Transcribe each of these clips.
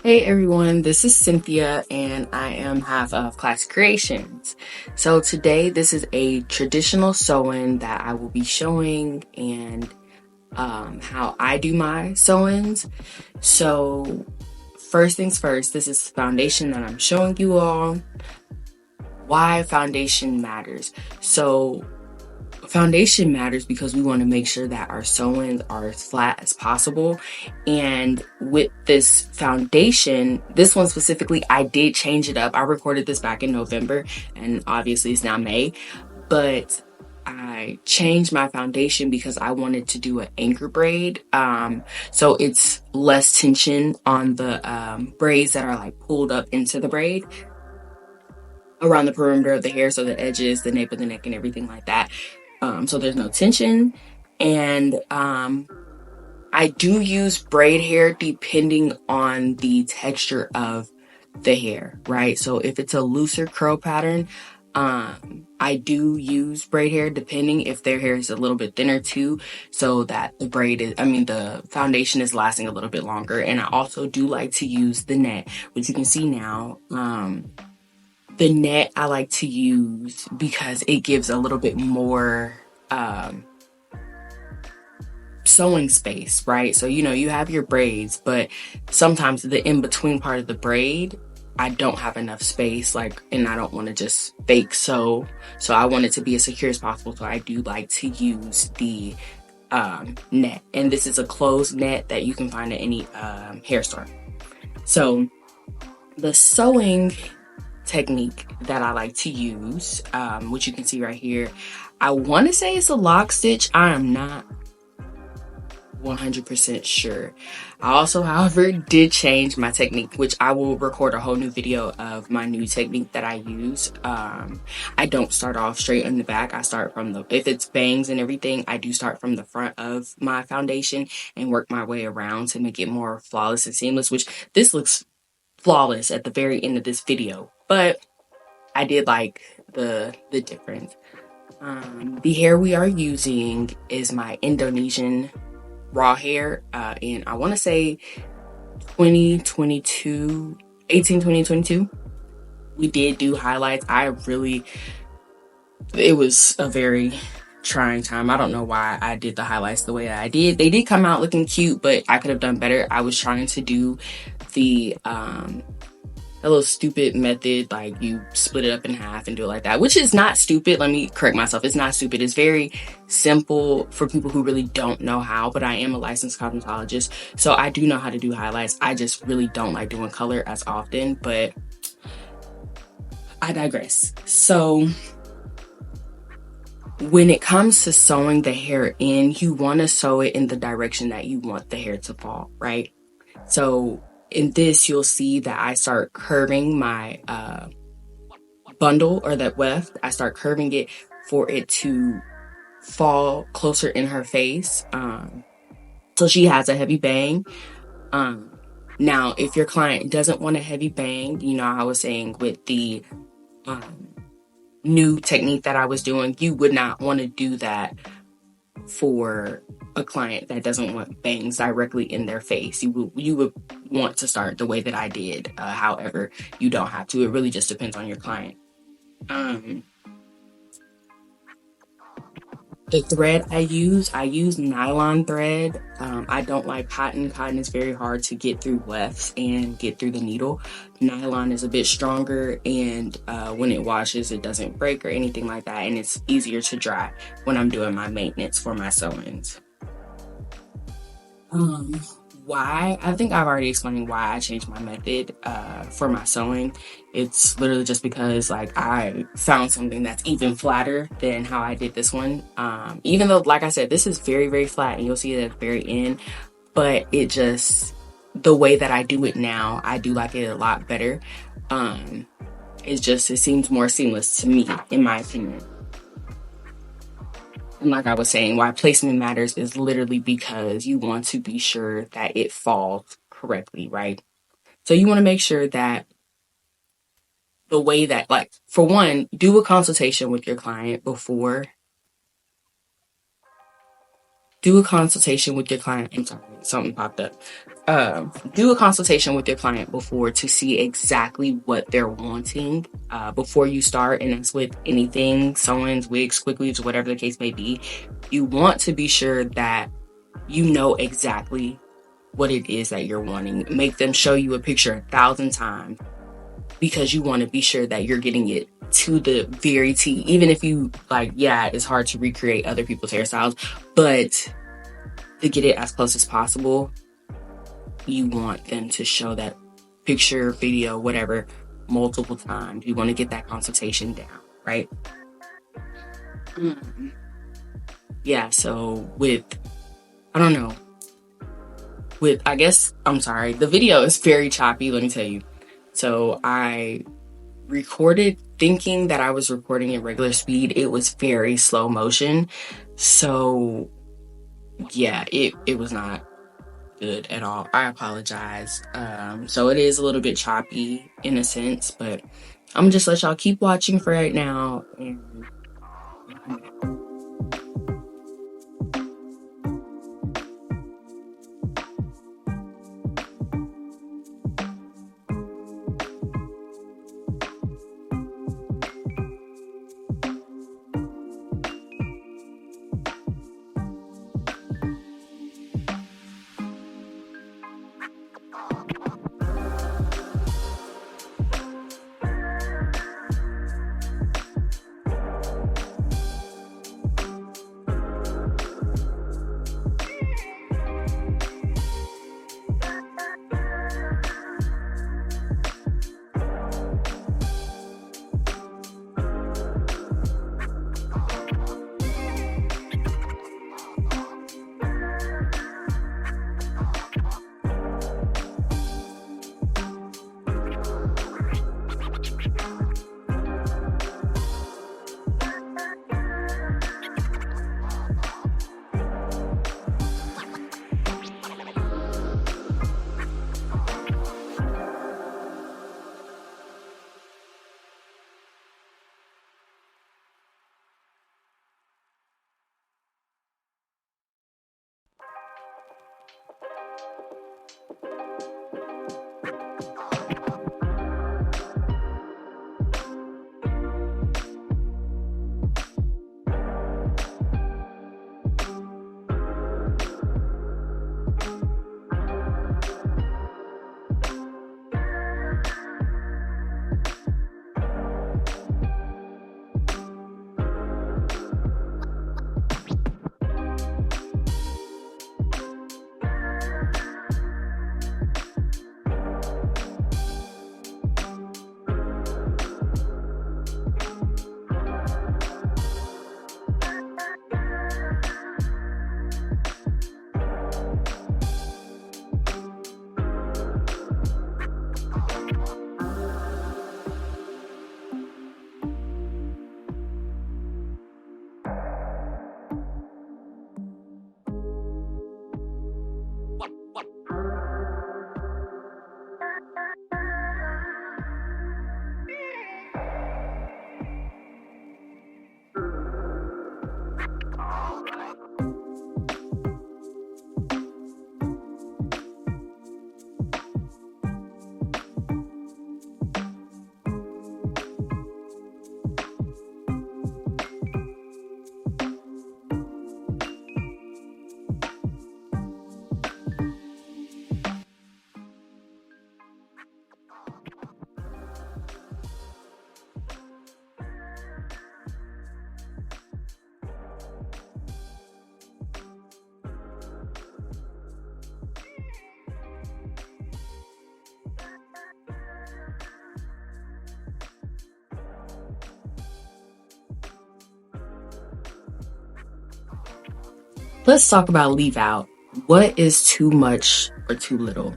Hey everyone, this is Cynthia and I am half of Classic Creations. So today this is a traditional sewing that I will be showing and how I do my sewings. So first things first, this is the foundation that I'm showing you all. Why foundation matters. So foundation matters because we want to make sure that our sewings are as flat as possible. And with this foundation, this one specifically, I did change it up. I recorded this back in November and obviously it's now May, but I changed my foundation because I wanted to do an anchor braid. So it's less tension on the braids that are like pulled up into the braid around the perimeter of the hair, so the edges, the nape of the neck, and everything like that. So there's no tension. And I do use braid hair depending on the texture of the hair, right? So if it's a looser curl pattern, I do use braid hair depending if their hair is a little bit thinner too, so that the foundation is lasting a little bit longer. And I also do like to use the net, which you can see now. The net I like to use because it gives a little bit more sewing space, right? So, you have your braids, but sometimes the in-between part of the braid, I don't have enough space, and I don't want to just fake sew. So I want it to be as secure as possible. So I do like to use the net. And this is a closed net that you can find at any hair store. So the sewing technique that I like to use, which you can see right here, I want to say it's a lock stitch. I am not 100% sure. I also, however, did change my technique, which I will record a whole new video of my new technique that I use. I don't start off straight in the back. I start from if it's bangs and everything, I do start from the front of my foundation and work my way around to make it more flawless and seamless, which this looks flawless at the very end of this video, but I did like the difference. The hair we are using is my Indonesian raw hair, and I want to say 2022. We did do highlights. It was a very trying time. I don't know why I did the highlights the way I did. They did come out looking cute, but I could have done better. I was trying to do the a little stupid method, like you split it up in half and do it like that, which is not stupid. Let me correct myself. It's not stupid. It's very simple for people who really don't know how, but I am a licensed cosmetologist, so I do know how to do highlights. I just really don't like doing color as often, but I digress. So when it comes to sewing the hair in, you want to sew it in the direction that you want the hair to fall, right? So in this, you'll see that I start curving my bundle, or that weft. I start curving it for it to fall closer in her face. So she has a heavy bang. Now, if your client doesn't want a heavy bang, I was saying with the new technique that I was doing, you would not want to do that for a client that doesn't want bangs directly in their face. You would want to start the way that I did. However, you don't have to. It really just depends on your client. The thread I use nylon thread. I don't like cotton. Cotton is very hard to get through wefts and get through the needle. Nylon is a bit stronger, and when it washes, it doesn't break or anything like that, and it's easier to dry when I'm doing my maintenance for my sewings. Why? I think I've already explained why I changed my method for my sewing. It's literally just because I found something that's even flatter than how I did this one. Even though, like I said, this is very, very flat and you'll see it at the very end, but the way that I do it now, I do like it a lot better. It seems more seamless to me, in my opinion. And like I was saying, why placement matters is literally because you want to be sure that it falls correctly, right? So you want to make sure that the way that, like, for one, do a consultation with your client before. Do a consultation with your client. I'm sorry, something popped up. Do a consultation with your client before to see exactly what they're wanting before you start. And that's with anything, sewings, wigs, quick weaves, whatever the case may be. You want to be sure that you know exactly what it is that you're wanting. Make them show you a picture 1,000 times because you want to be sure that you're getting it to the very T. Even if you, like, yeah, it's hard to recreate other people's hairstyles, but to get it as close as possible, you want them to show that picture, video, whatever, multiple times. You want to get that consultation down, right? Yeah, so I don't know, I'm sorry, the video is very choppy, let me tell you. So I recorded thinking that I was recording at regular speed. It was very slow motion. So yeah, it was not good at all. I apologize. So it is a little bit choppy in a sense, but I'm gonna just let y'all keep watching for right now. And let's talk about leave out. What is too much or too little?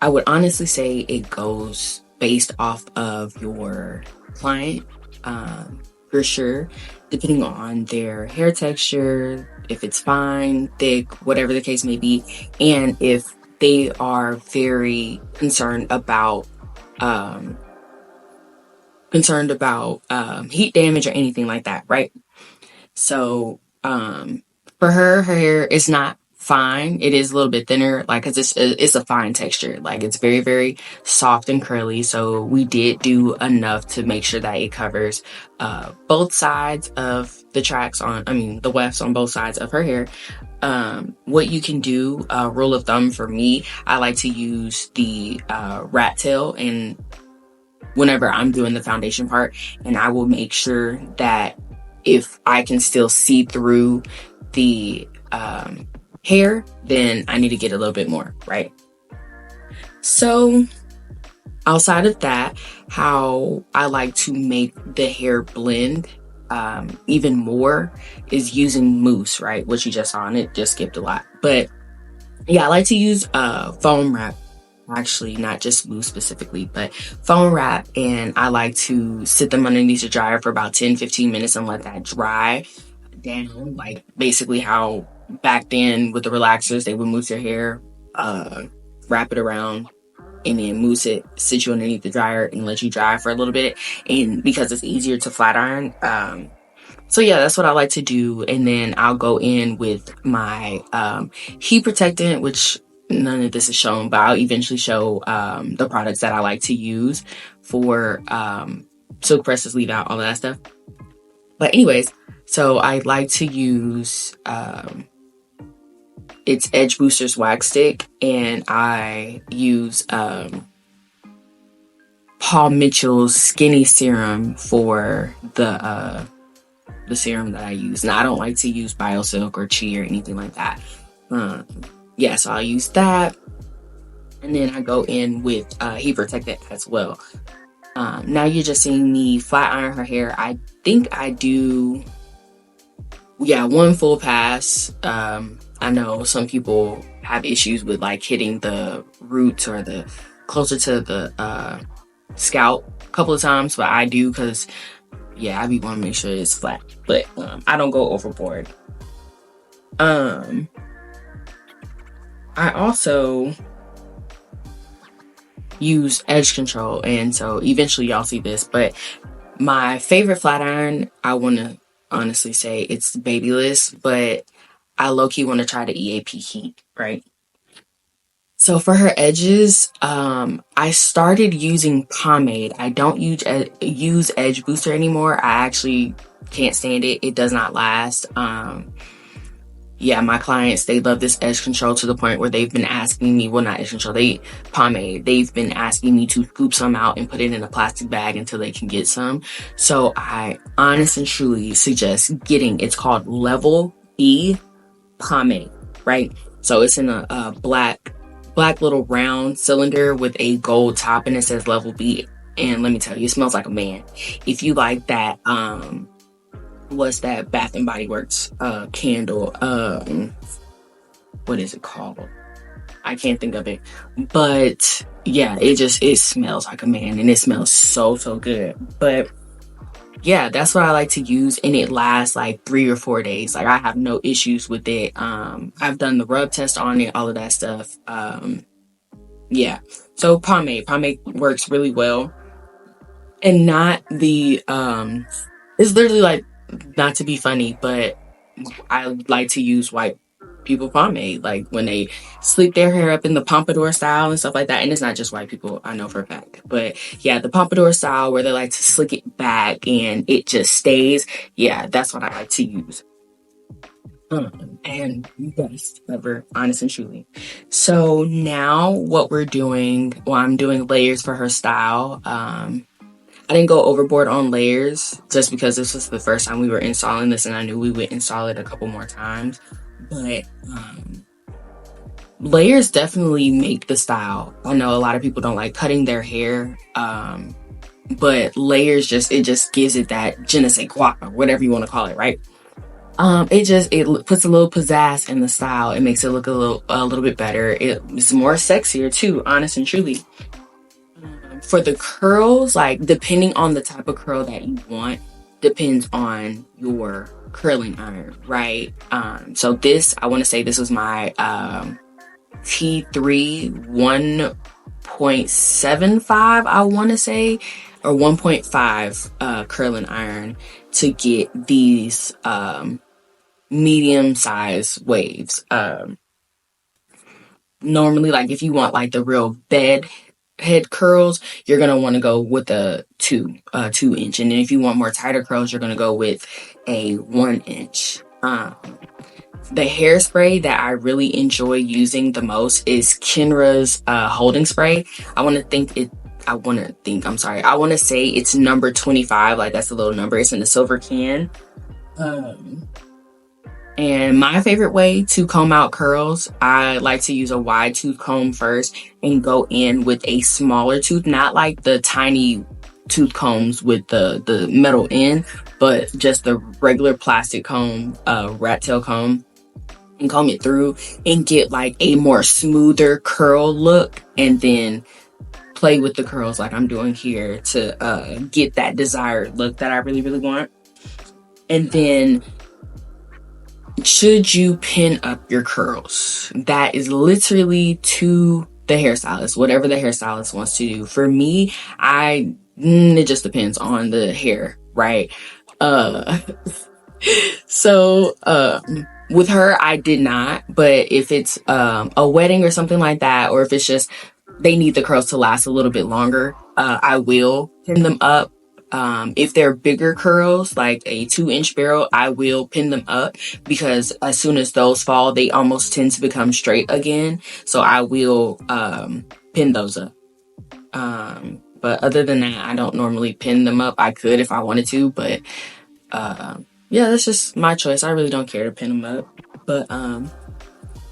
I would honestly say it goes based off of your client, for sure, depending on their hair texture, if it's fine, thick, whatever the case may be, and if they are very concerned about concerned about heat damage or anything like that, right? So for her hair is not fine. It is a little bit thinner, like, cause it's a fine texture. Like, it's very, very soft and curly. So we did do enough to make sure that it covers both sides of the tracks the wefts on both sides of her hair. What you can do, rule of thumb for me, I like to use the rat tail, and whenever I'm doing the foundation part, and I will make sure that if I can still see through the hair, then I need to get a little bit more, right? So outside of that, how I like to make the hair blend even more is using mousse, right? What you just saw, and it just skipped a lot. But yeah, I like to use foam wrap. Actually, not just mousse specifically, but foam wrap, and I like to sit them underneath the dryer for about 10-15 minutes and let that dry down, like basically how back then with the relaxers they would mousse your hair, wrap it around, and then mousse it, sit you underneath the dryer and let you dry for a little bit. And because it's easier to flat iron, so yeah, that's what I like to do. And then I'll go in with my heat protectant, which none of this is shown, but I'll eventually show the products that I like to use for silk presses, leave out, all of that stuff. But anyways, so I like to use it's Edge Boosters Wax Stick, and I use Paul Mitchell's Skinny Serum for the serum that I use. And I don't like to use BioSilk or Chi or anything like that. Yeah, so I'll use that. And then I go in with heat protectant as well. Now you're just seeing me flat iron her hair. I think I do, one full pass. I know some people have issues with like hitting the roots or the closer to the scalp a couple of times, but I do because I be want to make sure it's flat. But I don't go overboard. I also use edge control, and so eventually y'all see this, but my favorite flat iron, I want to honestly say it's Babyliss, but I low-key want to try the EAP Heat, right? So for her edges, I started using pomade. I don't use Edge Booster anymore. I actually can't stand it. It does not last. My clients, they love this edge control to the point where they've been asking me, well, not edge control, pomade. They've been asking me to scoop some out and put it in a plastic bag until they can get some. So I honestly and truly suggest it's called Level B pomade, right? So it's in a black little round cylinder with a gold top, and it says Level B. And let me tell you, it smells like a man. If you like that, what's that Bath and Body Works candle, what is it called? I can't think of it, but yeah, it smells like a man, and it smells so good. But yeah, that's what I like to use, and it lasts like 3 or 4 days. Like, I have no issues with it. I've done the rub test on it, all of that stuff. So pomade works really well, and not the it's literally like, not to be funny, but I like to use white people pomade, like when they sleep their hair up in the pompadour style and stuff like that. And it's not just white people, I know for a fact, but yeah, the pompadour style where they like to slick it back and it just stays. Yeah, that's what I like to use. And best ever, honest and truly. So now what we're doing, I'm doing layers for her style. I didn't go overboard on layers just because this was the first time we were installing this, and I knew we would install it a couple more times. But layers definitely make the style. I know a lot of people don't like cutting their hair, but layers just gives it that je ne sais quoi, or whatever you want to call it, right? It puts a little pizzazz in the style. It makes it look a little bit better. It's more sexier too, honest and truly. For the curls, like, depending on the type of curl that you want, depends on your curling iron, right? So this, I want to say this was my T3 1.75, I want to say. or 1.5 curling iron to get these medium size waves. Normally, like if you want like the real bed head curls, you're gonna want to go with a 2 inch, and then if you want more tighter curls, you're gonna go with a 1 inch. The hairspray that I really enjoy using the most is Kenra's holding spray. I want to say it's number 25. Like that's a little number. It's in the silver can. And my favorite way to comb out curls, I like to use a wide tooth comb first and go in with a smaller tooth, not like the tiny tooth combs with the metal end, but just the regular plastic comb, rat tail comb, and comb it through and get like a more smoother curl look, and then play with the curls like I'm doing here to get that desired look that I really, really want. And then should you pin up your curls? That is literally to the hairstylist, whatever the hairstylist wants to do. For me, it just depends on the hair, right? Uh, so, with her, I did not, but if it's, a wedding or something like that, or if it's just, they need the curls to last a little bit longer, I will pin them up. If they're bigger curls, like a 2 inch barrel, I will pin them up because as soon as those fall, they almost tend to become straight again. So I will, pin those up. But other than that, I don't normally pin them up. I could if I wanted to, but, yeah, that's just my choice. I really don't care to pin them up. But,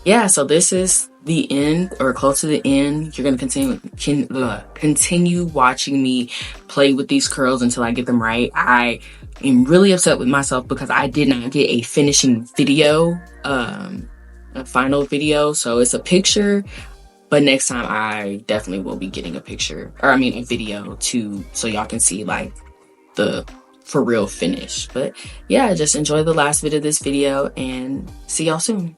yeah, so this is the end or close to the end. You're going to continue watching me play with these curls until I get them right. I am really upset with myself because I did not get a finishing video, a final video. So it's a picture, but next time I definitely will be getting a picture, or I mean a video too, so y'all can see like the for real finish. But yeah, just enjoy the last bit of this video and see y'all soon.